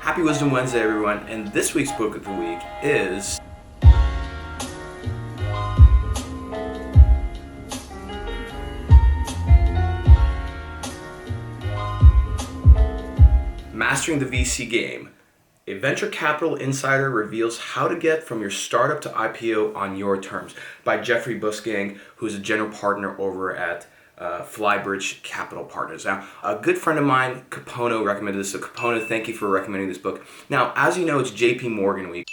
Happy Wisdom Wednesday, everyone, and this week's book of the week is Mastering the VC Game. A venture capital insider reveals how to get from your startup to IPO on your terms, by Jeffrey Bussgang, who is a general partner over at Flybridge Capital Partners. Now, a good friend of mine, Capono, recommended this. So Capono, thank you for recommending this book. Now, as you know, it's JP Morgan week.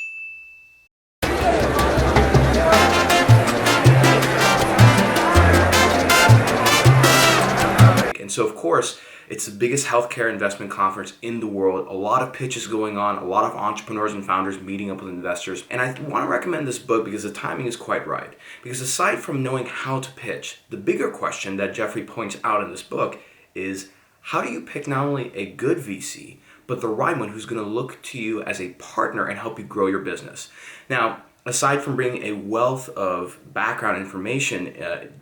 And so, of course, it's the biggest healthcare investment conference in the world. A lot of pitches going on, a lot of entrepreneurs and founders meeting up with investors. And I want to recommend this book because the timing is quite right. Because aside from knowing how to pitch, the bigger question that Jeffrey points out in this book is, how do you pick not only a good VC, but the right one who's going to look to you as a partner and help you grow your business? Now, aside from bringing a wealth of background information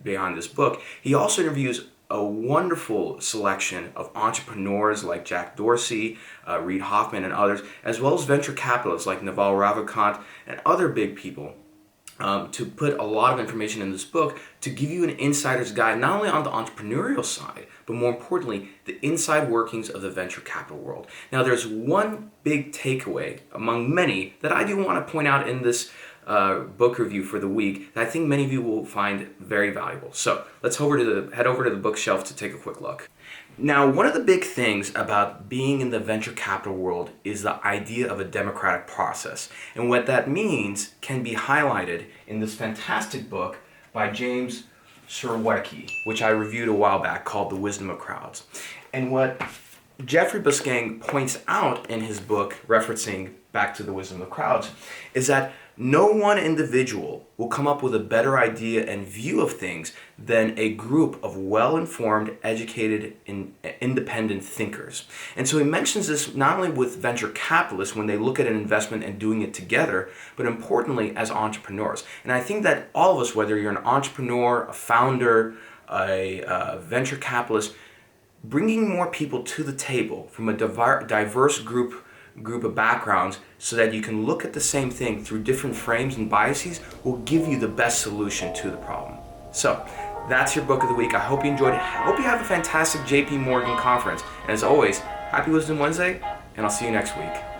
behind this book, he also interviews a wonderful selection of entrepreneurs like Jack Dorsey, Reid Hoffman, and others, as well as venture capitalists like Naval Ravikant and other big people, to put a lot of information in this book to give you an insider's guide not only on the entrepreneurial side, but more importantly, the inside workings of the venture capital world. Now, there's one big takeaway among many that I do want to point out in this book review for the week that I think many of you will find very valuable. So let's head over to the bookshelf to take a quick look. Now, one of the big things about being in the venture capital world is the idea of a democratic process. And what that means can be highlighted in this fantastic book by James Surowiecki, which I reviewed a while back, called The Wisdom of Crowds. And what Jeffrey Bussgang points out in his book, referencing back to The Wisdom of Crowds, is that no one individual will come up with a better idea and view of things than a group of well-informed, educated, and independent thinkers. And so he mentions this not only with venture capitalists when they look at an investment and doing it together, but importantly as entrepreneurs. And I think that all of us, whether you're an entrepreneur, a founder, a venture capitalist, bringing more people to the table from a diverse group of backgrounds so that you can look at the same thing through different frames and biases will give you the best solution to the problem. So that's your book of the week. I hope you enjoyed it. I hope you have a fantastic JP Morgan conference. And as always, happy Wisdom Wednesday, and I'll see you next week.